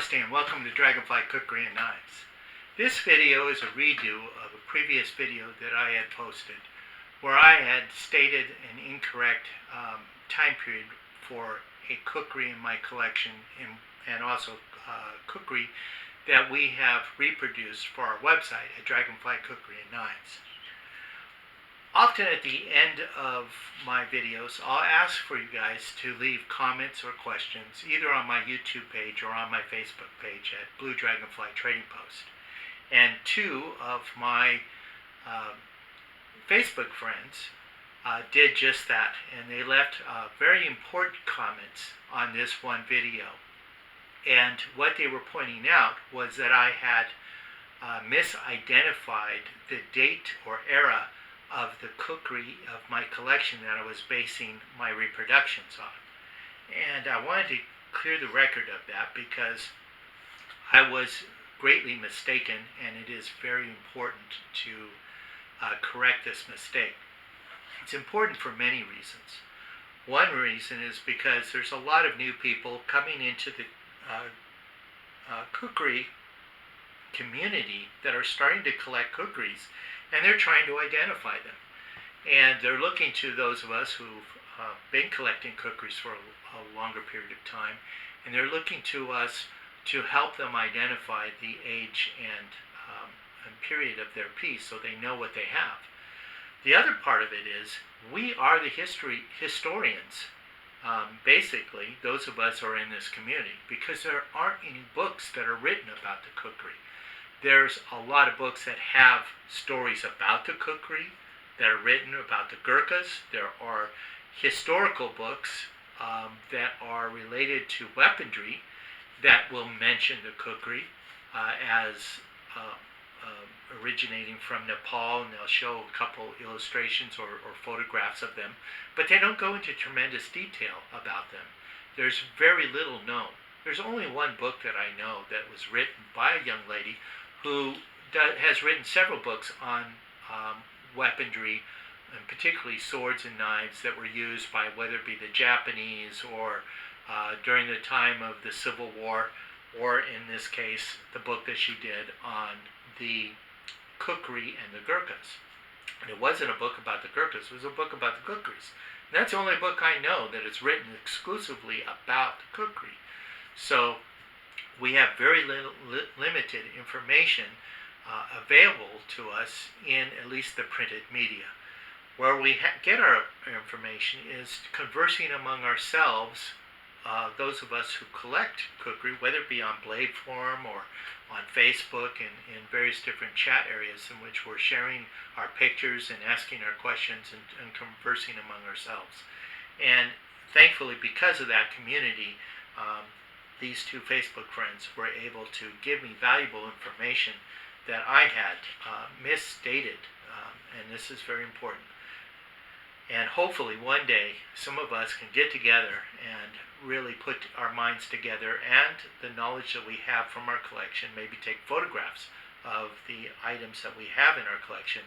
Namaste and welcome to Dragonfly Cookery and Knives. This video is a redo of a previous video that I had posted where I had stated an incorrect time period for a cookery in my collection and also cookery that we have reproduced for our website at Dragonfly Cookery and Knives. Often at the end of my videos, I'll ask for you guys to leave comments or questions either on my YouTube page or on my Facebook page at Blue Dragonfly Trading Post. And two of my Facebook friends did just that, and they left very important comments on this one video. And what they were pointing out was that I had misidentified the date or era of the cookery of my collection that I was basing my reproductions on. And I wanted to clear the record of that because I was greatly mistaken, and it is very important to correct this mistake. It's important for many reasons. One reason is because there's a lot of new people coming into the cookery community that are starting to collect cookeries, and they're trying to identify them. And they're looking to those of us who've been collecting cookeries for a longer period of time, and they're looking to us to help them identify the age and period of their piece so they know what they have. The other part of it is we are the historians. Basically, those of us are in this community because there aren't any books that are written about the cookery. There's a lot of books that have stories about the cookery that are written about the Gurkhas. There are historical books that are related to weaponry that will mention the cookery as originating from Nepal, and they'll show a couple illustrations or photographs of them, but they don't go into tremendous detail about them. There's very little known. There's only one book that I know that was written by a young lady who has written several books on weaponry, and particularly swords and knives that were used by whether it be the Japanese or during the time of the Civil War, or in this case, the book that she did on the cookery and the Gurkhas. And it wasn't a book about the Gurkhas, it was a book about the cookeries. And that's the only book I know that is written exclusively about the cookery. So we have very limited information available to us in at least the printed media. Where we get our information is conversing among ourselves, those of us who collect cookery, whether it be on Blade Forum or on Facebook and in various different chat areas in which we're sharing our pictures and asking our questions and conversing among ourselves. And thankfully, because of that community, these two Facebook friends were able to give me valuable information that I had misstated, and this is very important. And hopefully one day some of us can get together and really put our minds together and the knowledge that we have from our collection, maybe take photographs of the items that we have in our collection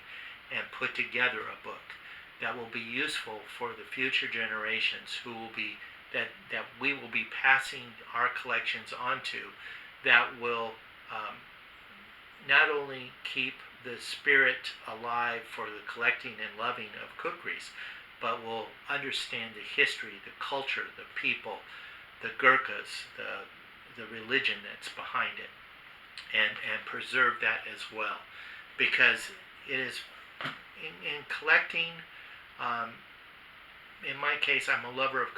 and put together a book that will be useful for the future generations who will be that we will be passing our collections onto, that will not only keep the spirit alive for the collecting and loving of cookeries, but will understand the history, the culture, the people, the Gurkhas, the religion that's behind it, and preserve that as well. Because it is, in collecting, in my case, I'm a lover of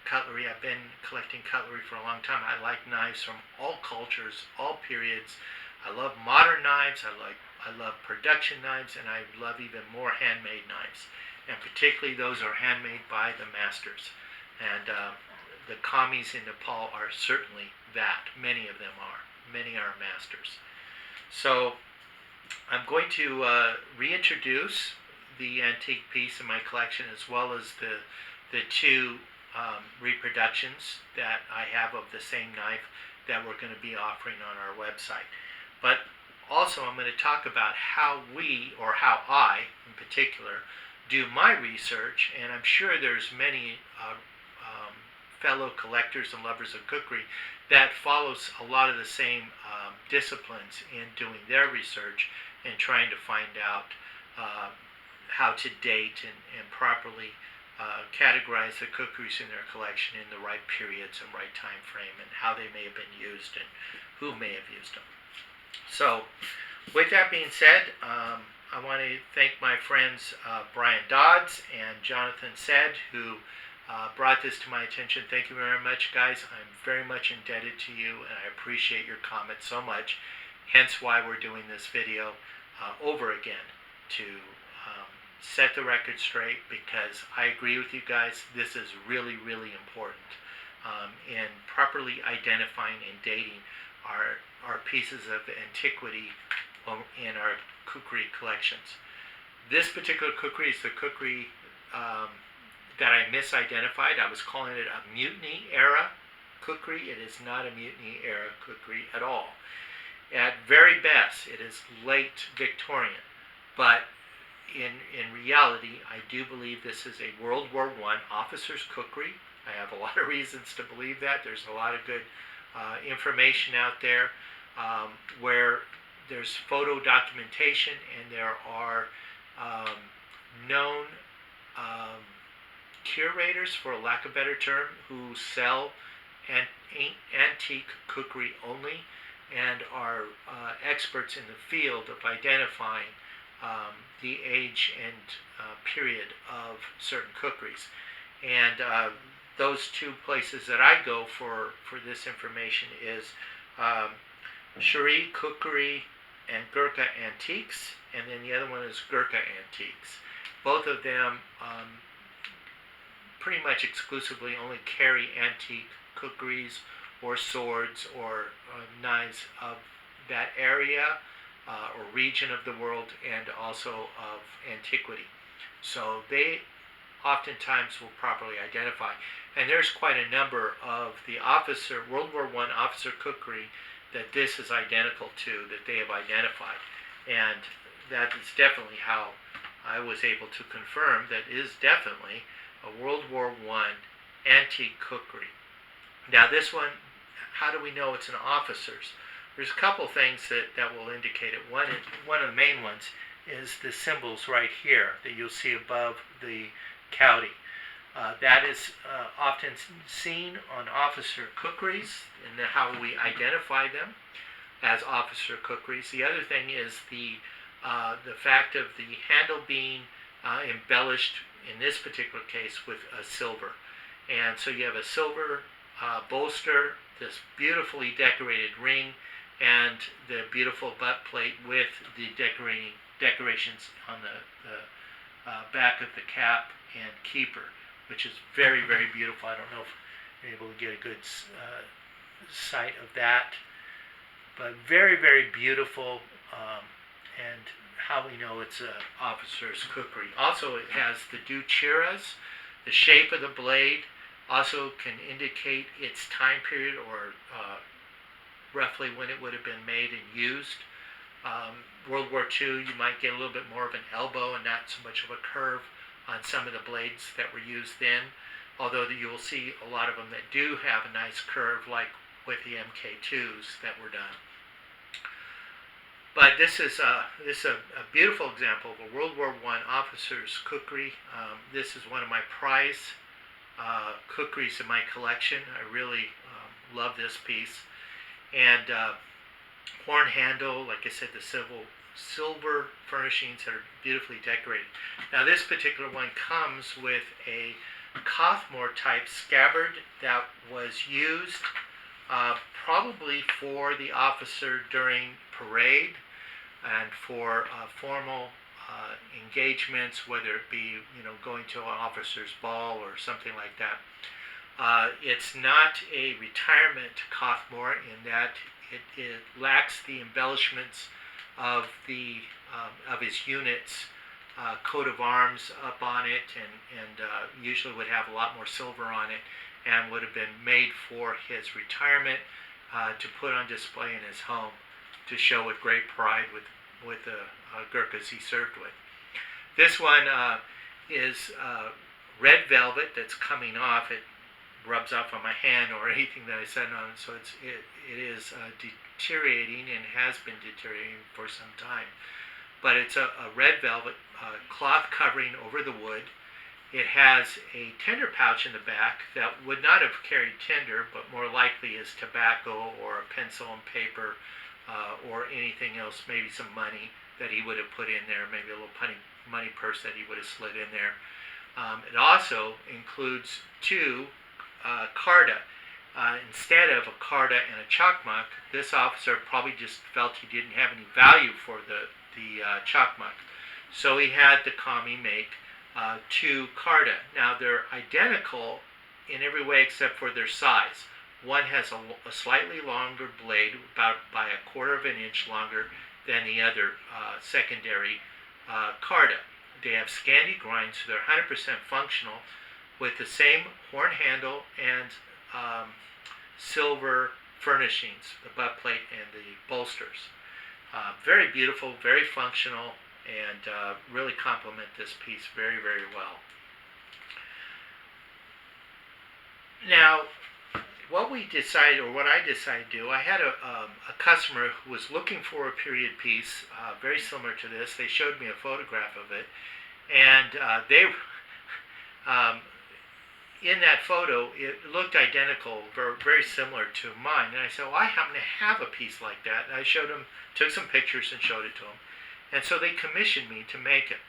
cutlery. I've been collecting cutlery for a long time. I like knives from all cultures, all periods. I love modern knives, I love production knives, and I love even more handmade knives. And particularly those are handmade by the masters. And the kamis in Nepal are certainly that. Many of them are. Many are masters. So I'm going to reintroduce the antique piece in my collection, as well as the two reproductions that I have of the same knife that we're going to be offering on our website. But also I'm going to talk about how how I, in particular, do my research, and I'm sure there's many fellow collectors and lovers of cookery that follows a lot of the same disciplines in doing their research and trying to find out how to date and properly categorize the cookeries in their collection in the right periods and right time frame, and how they may have been used and who may have used them. So, with that being said, I want to thank my friends Brian Dodds and Jonathan Said, who brought this to my attention. Thank you very much, guys. I'm very much indebted to you, and I appreciate your comments so much. Hence why we're doing this video over again, to set the record straight, because I agree with you guys. This is really, really important in properly identifying and dating our pieces of antiquity in our kukri collections. This particular kukri is the kukri that I misidentified. I was calling it a Mutiny era kukri. It is not a Mutiny era kukri at all. At very best, it is late Victorian, but in reality, I do believe this is a World War I officer's kukri. I have a lot of reasons to believe that. There's a lot of good information out there where there's photo documentation, and there are known curators, for lack of a better term, who sell antique kukri only, and are experts in the field of identifying the age and period of certain kukris. And those two places that I go for this information is Chirra Khukuri and Gurkha Antiques, and then the other one is Gurkha Antiques. Both of them pretty much exclusively only carry antique kukris or swords or knives of that area or region of the world, and also of antiquity. So they oftentimes will properly identify. And there's quite a number of the World War I officer kukri that this is identical to, that they have identified. And that is definitely how I was able to confirm that is definitely a World War I antique kukri. Now this one, how do we know it's an officer's? There's a couple things that will indicate it. One of the main ones is the symbols right here that you'll see above the county. That is often seen on officer kukris, and how we identify them as officer kukris. The other thing is the fact of the handle being embellished, in this particular case, with a silver. And so you have a silver bolster, this beautifully decorated ring, and the beautiful butt plate with the decorations on the back of the cap and keeper, which is very, very beautiful. I don't know if you're able to get a good sight of that, but very, very beautiful, and how we know it's an officer's kukri. Also, it has the chirras. The shape of the blade also can indicate its time period, or roughly when it would have been made and used. World War II, you might get a little bit more of an elbow and not so much of a curve on some of the blades that were used then, although you will see a lot of them that do have a nice curve, like with the MK2s that were done. But this is a beautiful example of a World War I officer's kukri. This is one of my prize kukris in my collection. I really love this piece. And horn handle, like I said, the silver furnishings that are beautifully decorated. Now this particular one comes with a Cothmore type scabbard that was used probably for the officer during parade and for formal engagements, whether it be going to an officer's ball or something like that. It's not a retirement Cothmore in that it lacks the embellishments of his unit's coat of arms up on it, and usually would have a lot more silver on it, and would have been made for his retirement to put on display in his home to show with great pride with the Gurkhas he served with. This one is red velvet that's coming off. It rubs off on my hand or anything that I set on it. So it is deteriorating and has been deteriorating for some time. But it's a red velvet cloth covering over the wood. It has a tinder pouch in the back that would not have carried tinder, but more likely is tobacco or a pencil and paper or anything else, maybe some money that he would have put in there, maybe a little money purse that he would have slid in there. It also includes two carta. Instead of a carta and a chakmak, this officer probably just felt he didn't have any value for the chakmak. So he had the commie make two carta. Now they're identical in every way except for their size. One has a slightly longer blade, about by a quarter of an inch longer than the other secondary carta. They have Scandi grinds, so they're 100% functional with the same horn handle and silver furnishings, the butt plate and the bolsters. Very beautiful, very functional, and really complement this piece very, very well. Now, what I decided to do, I had a customer who was looking for a period piece very similar to this. They showed me a photograph of it, and in that photo, it looked identical, very, very similar to mine. And I said, well, I happen to have a piece like that. And I showed them, took some pictures and showed it to them. And so they commissioned me to make it.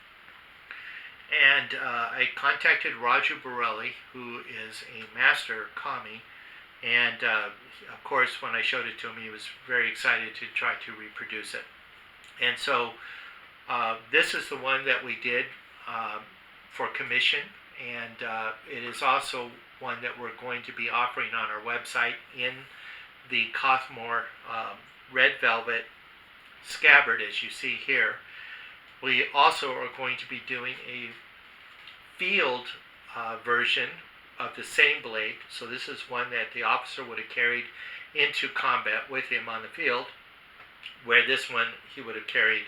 And I contacted Roger Borelli, who is a master commie. And of course, when I showed it to him, he was very excited to try to reproduce it. And so this is the one that we did for commission. And it is also one that we're going to be offering on our website in the Cothmore red velvet scabbard, as you see here. We also are going to be doing a field version of the same blade. So this is one that the officer would have carried into combat with him on the field, where this one he would have carried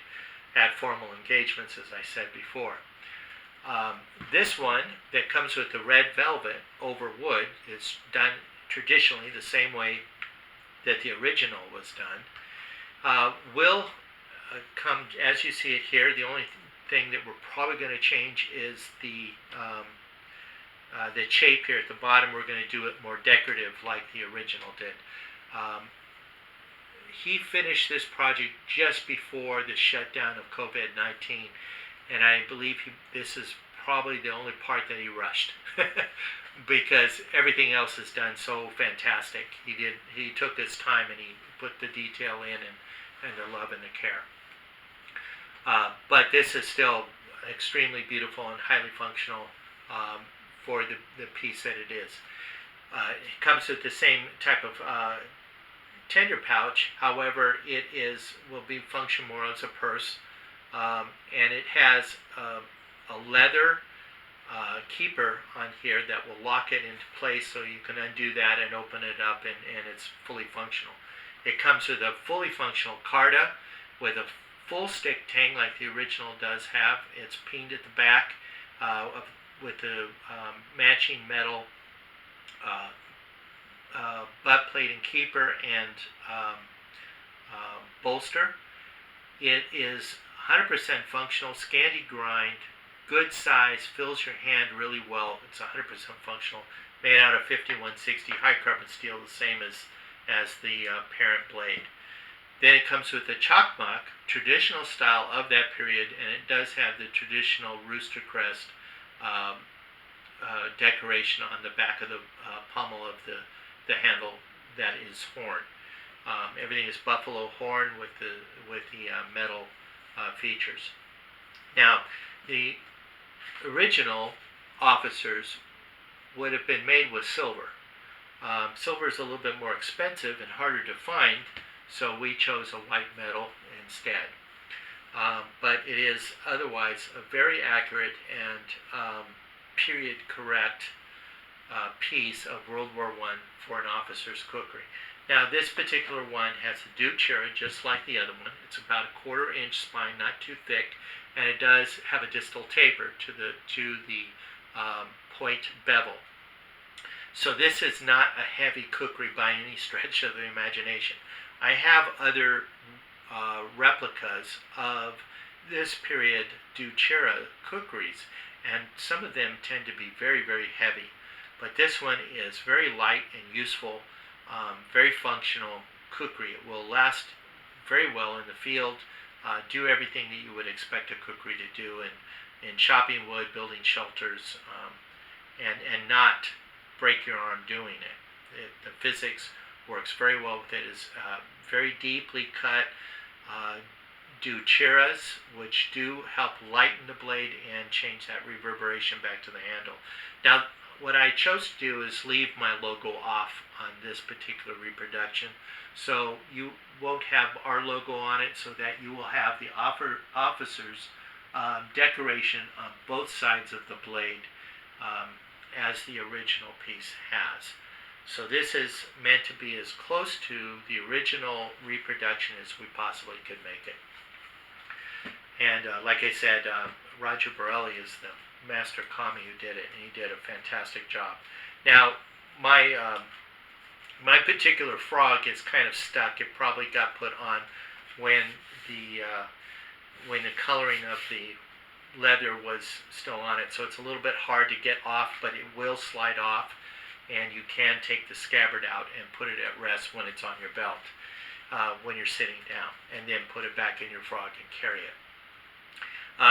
at formal engagements, as I said before. This one that comes with the red velvet over wood is done traditionally the same way that the original was done. Will come, as you see it here. The only thing that we're probably going to change is the shape here at the bottom. We're going to do it more decorative like the original did. He finished this project just before the shutdown of COVID-19, and I believe this is probably the only part that he rushed because everything else is done so fantastic. He took his time and he put the detail in and the love and the care. But this is still extremely beautiful and highly functional for the piece that it is. It comes with the same type of tender pouch. However, it will be function more as a purse, and it has a leather keeper on here that will lock it into place, so you can undo that and open it up, and it's fully functional. It comes with a fully functional carta with a full stick tang like the original does have. It's peened at the back with the matching metal butt plate and keeper and bolster. It is 100% functional, Scandi grind, good size, fills your hand really well. It's 100% functional, made out of 5160 high carbon steel, the same as the parent blade. Then it comes with the chakmak, traditional style of that period, and it does have the traditional rooster crest decoration on the back of the pommel of the handle that is horn. Everything is buffalo horn with the metal features. Now, the original officers would have been made with silver. Silver is a little bit more expensive and harder to find, so we chose a white metal instead. But it is otherwise a very accurate and period correct piece of World War I for an officer's kukri. Now this particular one has a Duke Chirra just like the other one. It's about a 1/4 inch spine, not too thick, and it does have a distal taper to the point bevel. So this is not a heavy kukri by any stretch of the imagination. I have other replicas of this period Chirra kukris, and some of them tend to be very, very heavy. But this one is very light and useful, very functional kukri. It will last very well in the field, do everything that you would expect a kukri to do in chopping wood, building shelters, and not break your arm doing it. The physics works very well with it. It's very deeply cut, do chirras, which do help lighten the blade and change that reverberation back to the handle. Now, what I chose to do is leave my logo off on this particular reproduction, so you won't have our logo on it, so that you will have the officer's decoration on both sides of the blade, as the original piece has. So this is meant to be as close to the original reproduction as we possibly could make it. And like I said, Roger Borelli is the master kami who did it, and he did a fantastic job. Now, my particular frog is kind of stuck. It probably got put on when the coloring of the leather was still on it, so it's a little bit hard to get off, but it will slide off, and you can take the scabbard out and put it at rest when it's on your belt, when you're sitting down, and then put it back in your frog and carry it.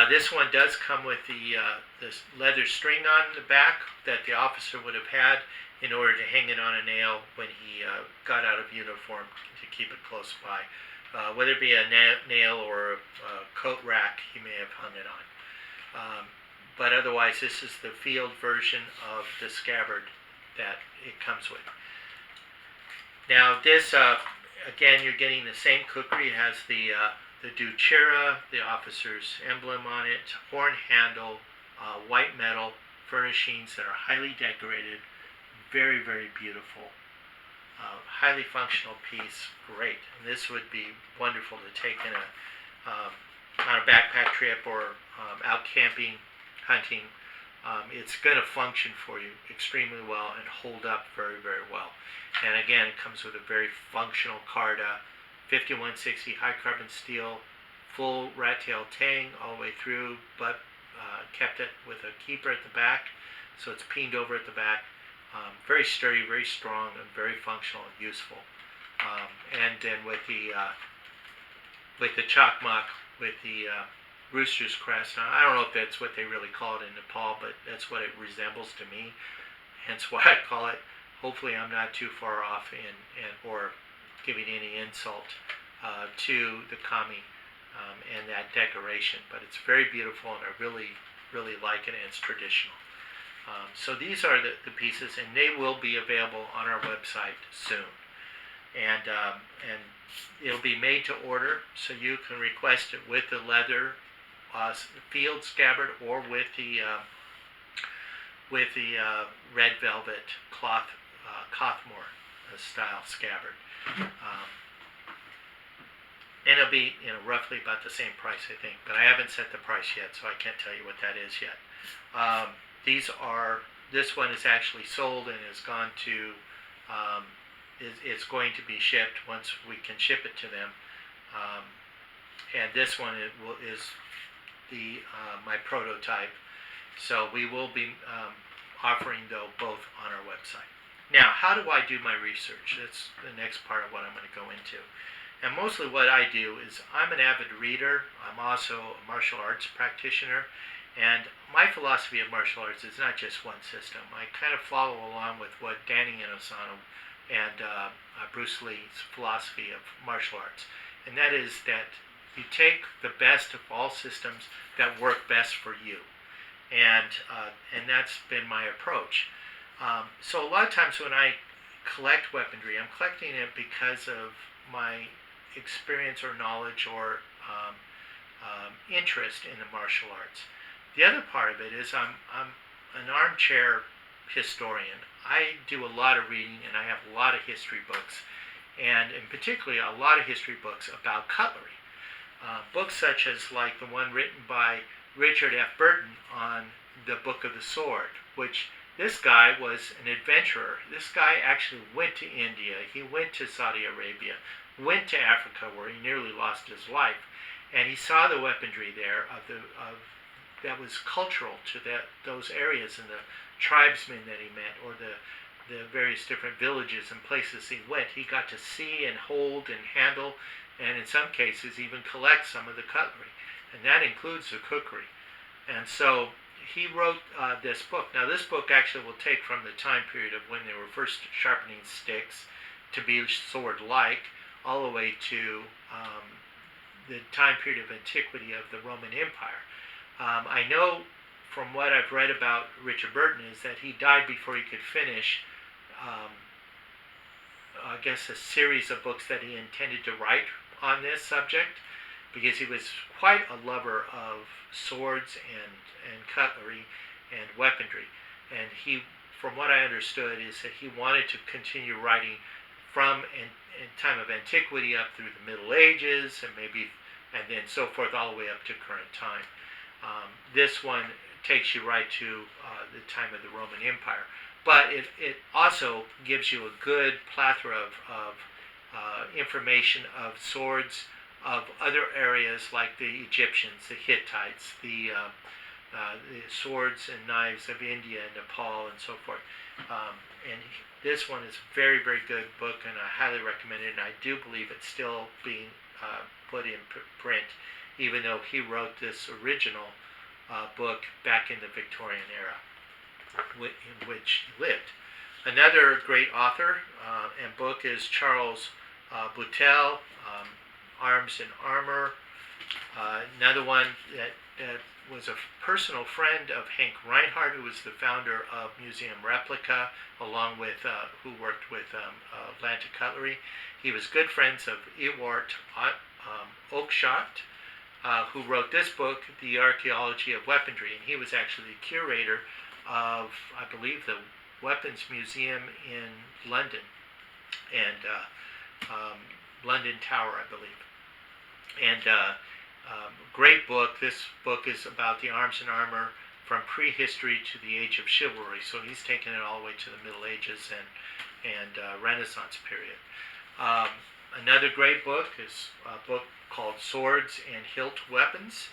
This one does come with this leather string on the back that the officer would have had in order to hang it on a nail when he got out of uniform, to keep it close by. Whether it be a nail or a coat rack, he may have hung it on. But otherwise, this is the field version of the scabbard that it comes with. Now this, again, you're getting the same kukri. It has the Chirra, the officer's emblem on it, horn handle, white metal furnishings that are highly decorated, very, very beautiful, highly functional piece, great. And this would be wonderful to take in on a backpack trip or out camping, hunting. It's going to function for you extremely well and hold up very, very well. And again, it comes with a very functional Carta, 5160 high carbon steel, full rat tail tang all the way through, but kept it with a keeper at the back, so it's peened over at the back. Very sturdy, very strong, and very functional and useful. And then with the chakmak, with the rooster's crest. Now, I don't know if that's what they really call it in Nepal, but that's what it resembles to me, hence why I call it. Hopefully I'm not too far off or giving any insult to the kami and that decoration, but it's very beautiful, and I really, really like it, and it's traditional. So these are the pieces, and they will be available on our website soon. And it'll be made to order, so you can request it with the leather field scabbard or with the red velvet cloth Cothmore style scabbard. And it'll be roughly about the same price, I think, but I haven't set the price yet, so I can't tell you what that is yet. This one is actually sold and has gone to, it's going to be shipped once we can ship it to them. And this one is my prototype. So we will be offering both on our website. Now, how do I do my research? That's the next part of what I'm going to go into. And mostly what I do is I'm an avid reader. I'm also a martial arts practitioner. And my philosophy of martial arts is not just one system. I kind of follow along with what Danny Inosanto and Bruce Lee's philosophy of martial arts. And that is that you take the best of all systems that work best for you. And that's been my approach. So a lot of times when I collect weaponry, I'm collecting it because of my experience or knowledge or interest in the martial arts. The other part of it is I'm an armchair historian. I do a lot of reading, and I have a lot of history books, and in particular a lot of history books about cutlery. Books such as like the one written by Richard F. Burton on the Book of the Sword, which This guy was an adventurer. This guy actually went to India. He went to Saudi Arabia, went to Africa where he nearly lost his life, and he saw the weaponry there that was cultural to those areas and the tribesmen that he met, or the various different villages and places he went. He got to see and hold and handle, and in some cases even collect some of the cutlery, and that includes the kukri. And so he wrote this book. Now this book actually will take from the time period of when they were first sharpening sticks to be sword-like, all the way to the time period of antiquity of the Roman Empire. I know from what I've read about Richard Burton is that he died before he could finish, I guess, a series of books that he intended to write on this subject, because he was quite a lover of swords and cutlery and weaponry. And he, from what I understood, is that he wanted to continue writing from in time of antiquity up through the Middle Ages, and then so forth all the way up to current time. This one takes you right to the time of the Roman Empire. But it also gives you a good plethora of information of swords of other areas like the Egyptians, the Hittites, the swords and knives of India and Nepal and so forth. And this one is a very, very good book, and I highly recommend it. And I do believe it's still being put in print, even though he wrote this original book back in the Victorian era in which he lived. Another great author and book is Charles Boutel, Arms and Armor. Another one that was a personal friend of Hank Reinhardt, who was the founder of Museum Replica, along with who worked with Atlantic Cutlery. He was good friends of Ewart Oakeshott, who wrote this book, The Archaeology of Weaponry, and he was actually the curator of, I believe, the Weapons Museum in London, and London Tower, I believe. And great book. This book is about the arms and armor from prehistory to the age of chivalry. So he's taken it all the way to the Middle Ages and Renaissance period. Another great book is a book called Swords and Hilt Weapons,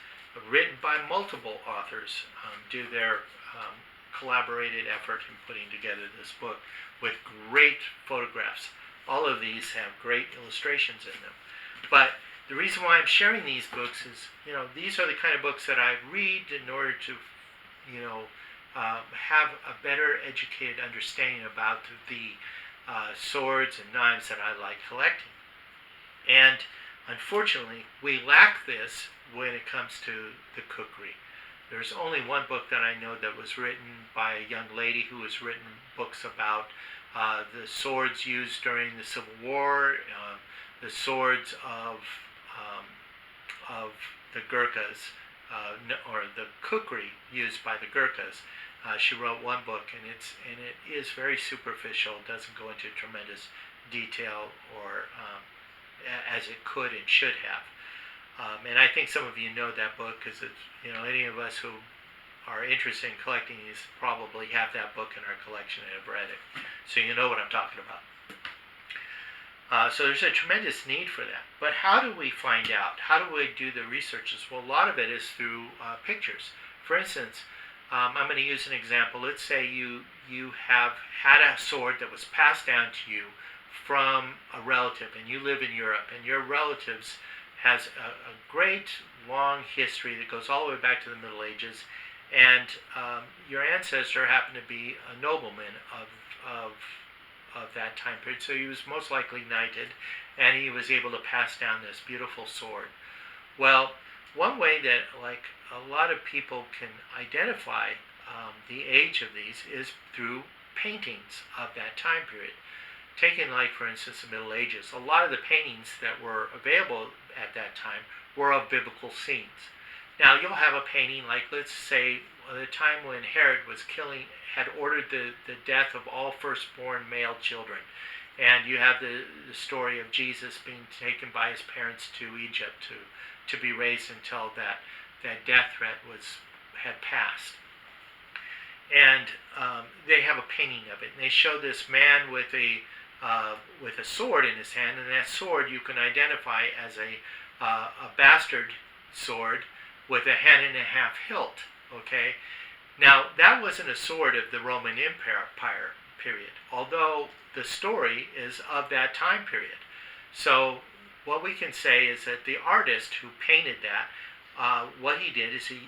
written by multiple authors, do their collaborated effort in putting together this book with great photographs. All of these have great illustrations in them. But the reason why I'm sharing these books is, these are the kind of books that I read in order to, have a better educated understanding about the swords and knives that I like collecting. And unfortunately, we lack this when it comes to the kukri. There's only one book that I know that was written by a young lady who has written books about the swords used during the Civil War, the swords of the Gurkhas, or the kukri used by the Gurkhas. She wrote one book, and it is very superficial. It doesn't go into tremendous detail or as it could and should have. And I think some of you know that book because any of us who are interested in collecting these probably have that book in our collection and have read it. So you know what I'm talking about. So there's a tremendous need for that. But how do we find out? How do we do the researches? Well, a lot of it is through pictures. For instance, I'm going to use an example. Let's say you have had a sword that was passed down to you from a relative, and you live in Europe, and your relatives has a great long history that goes all the way back to the Middle Ages, and your ancestor happened to be a nobleman of that time period, so he was most likely knighted, and he was able to pass down this beautiful sword. Well, one way that a lot of people can identify the age of these is through paintings of that time period. Taking, for instance, the Middle Ages, a lot of the paintings that were available at that time were of biblical scenes. Now, you'll have a painting let's say, the time when Herod had ordered the death of all firstborn male children. And you have the story of Jesus being taken by his parents to Egypt to be raised until that death threat had passed. and they have a painting of it. And they show this man with a sword in his hand, and that sword you can identify as a bastard sword with a hand and a half hilt. Okay, now that wasn't a sword of the Roman Empire period, although the story is of that time period. So what we can say is that the artist who painted that, what he did is he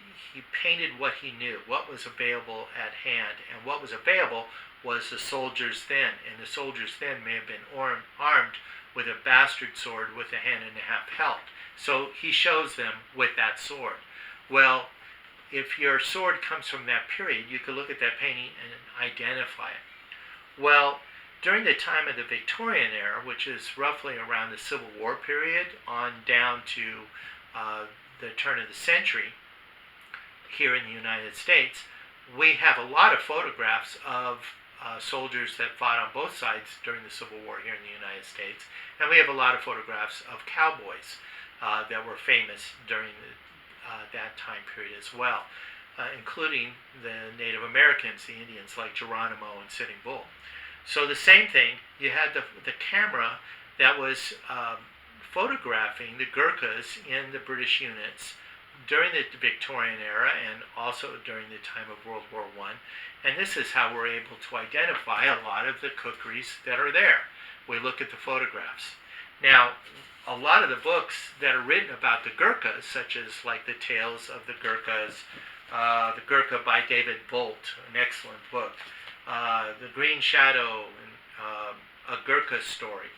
painted what he knew, what was available at hand, and what was available was the soldiers then, and the soldiers then may have been armed with a bastard sword with a hand and a half hilt. So he shows them with that sword. Well, if your sword comes from that period, you could look at that painting and identify it. Well, during the time of the Victorian era, which is roughly around the Civil War period on down to the turn of the century here in the United States, we have a lot of photographs of soldiers that fought on both sides during the Civil War here in the United States, and we have a lot of photographs of cowboys that were famous during that time period as well, including the Native Americans, the Indians like Geronimo and Sitting Bull. So the same thing, you had the camera that was photographing the Gurkhas in the British units during the Victorian era and also during the time of World War I. And this is how we're able to identify a lot of the kukris that are there. We look at the photographs. Now, a lot of the books that are written about the Gurkhas, such as like the Tales of the Gurkhas, the Gurkha by David Bolt, an excellent book, The Green Shadow, and A Gurkha Story,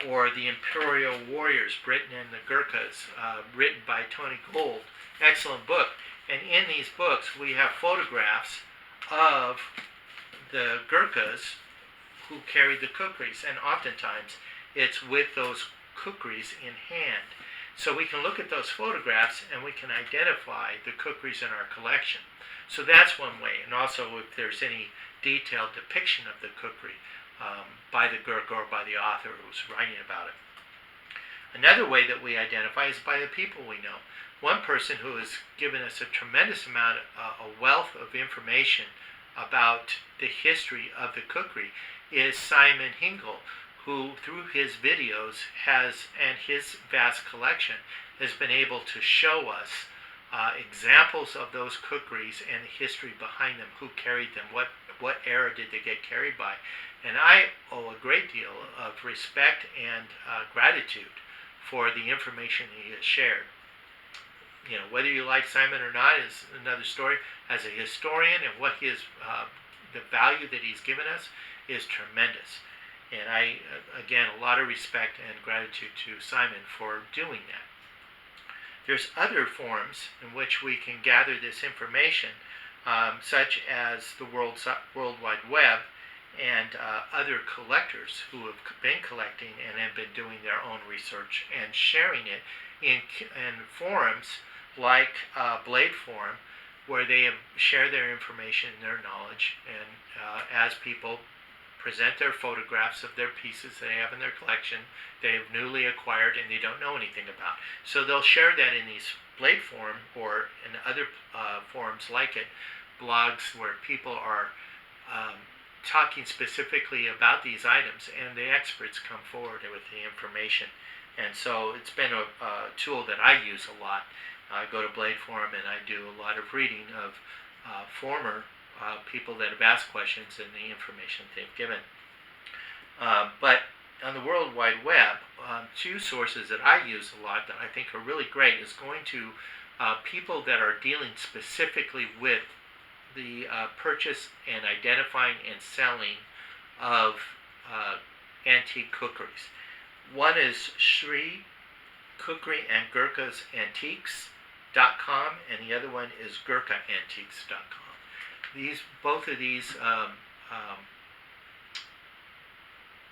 or The Imperial Warriors, Britain and the Gurkhas, written by Tony Gould, excellent book. And in these books we have photographs of the Gurkhas who carried the kukris, and oftentimes it's with those kukris in hand. So we can look at those photographs and we can identify the kukris in our collection. So that's one way, and also if there's any detailed depiction of the kukri by the Gurkha or by the author who's writing about it. Another way that we identify is by the people we know. One person who has given us a tremendous amount, a wealth of information about the history of the kukri is Simon Hingle, who through his videos and his vast collection has been able to show us examples of those kukris and the history behind them, who carried them, what era did they get carried by. And I owe a great deal of respect and gratitude for the information he has shared. Whether you like Simon or not is another story. As a historian, and what the value that he's given us is tremendous. And again, a lot of respect and gratitude to Simon for doing that. There's other forms in which we can gather this information, such as the World Wide Web and other collectors who have been collecting and have been doing their own research and sharing it in forums like Blade Forum, where they have shared their information and their knowledge, and as people present their photographs of their pieces they have in their collection, they have newly acquired and they don't know anything about. So they'll share that in these Blade Forum or in other forums like it, blogs where people are talking specifically about these items, and the experts come forward with the information. And so it's been a tool that I use a lot. I go to Blade Forum and I do a lot of reading of former people that have asked questions and the information they've given. But on the World Wide Web, two sources that I use a lot that I think are really great is going to people that are dealing specifically with the purchase and identifying and selling of antique kukris. One is Sri Kukri and Gurkhas Antiques.com, and the other one is GurkhaAntiques.com. Both of these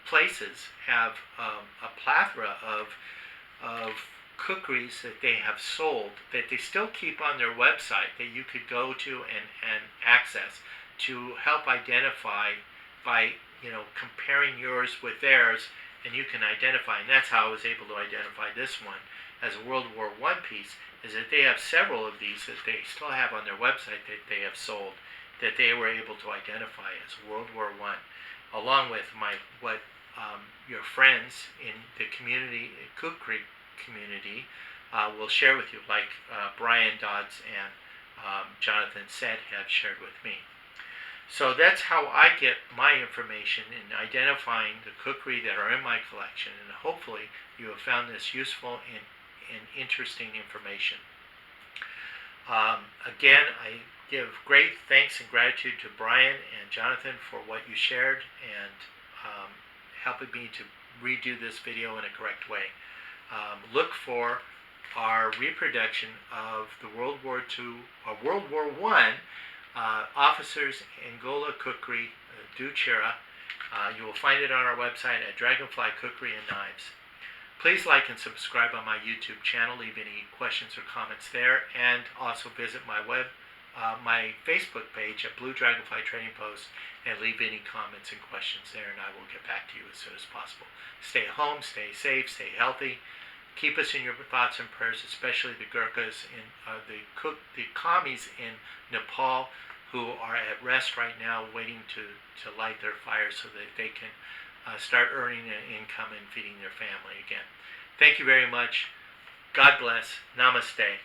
places have a plethora of kukris that they have sold that they still keep on their website that you could go to and access to help identify by comparing yours with theirs, and you can identify. And that's how I was able to identify this one as a World War I piece, is that they have several of these that they still have on their website that they have sold, that they were able to identify as World War I, along with your friends in the community, Khukuri community, will share with you, like Brian Dodds and Jonathan said have shared with me. So that's how I get my information in identifying the kukri that are in my collection, and hopefully you have found this useful and interesting information. Again, I give great thanks and gratitude to Brian and Jonathan for what you shared and helping me to redo this video in a correct way. Look for our reproduction of the World War I Officers Angola Khukuri du Chirra. You will find it on our website at Dragonfly Khukuri and Knives. Please like and subscribe on my YouTube channel. Leave any questions or comments there, and also visit my Facebook page at Blue Dragonfly Trading Post and leave any comments and questions there, and I will get back to you as soon as possible. Stay home, stay safe, stay healthy. Keep us in your thoughts and prayers, especially the Gurkhas and the commies in Nepal, who are at rest right now, waiting to light their fires so that they can start earning an income and feeding their family again. Thank you very much. God bless. Namaste.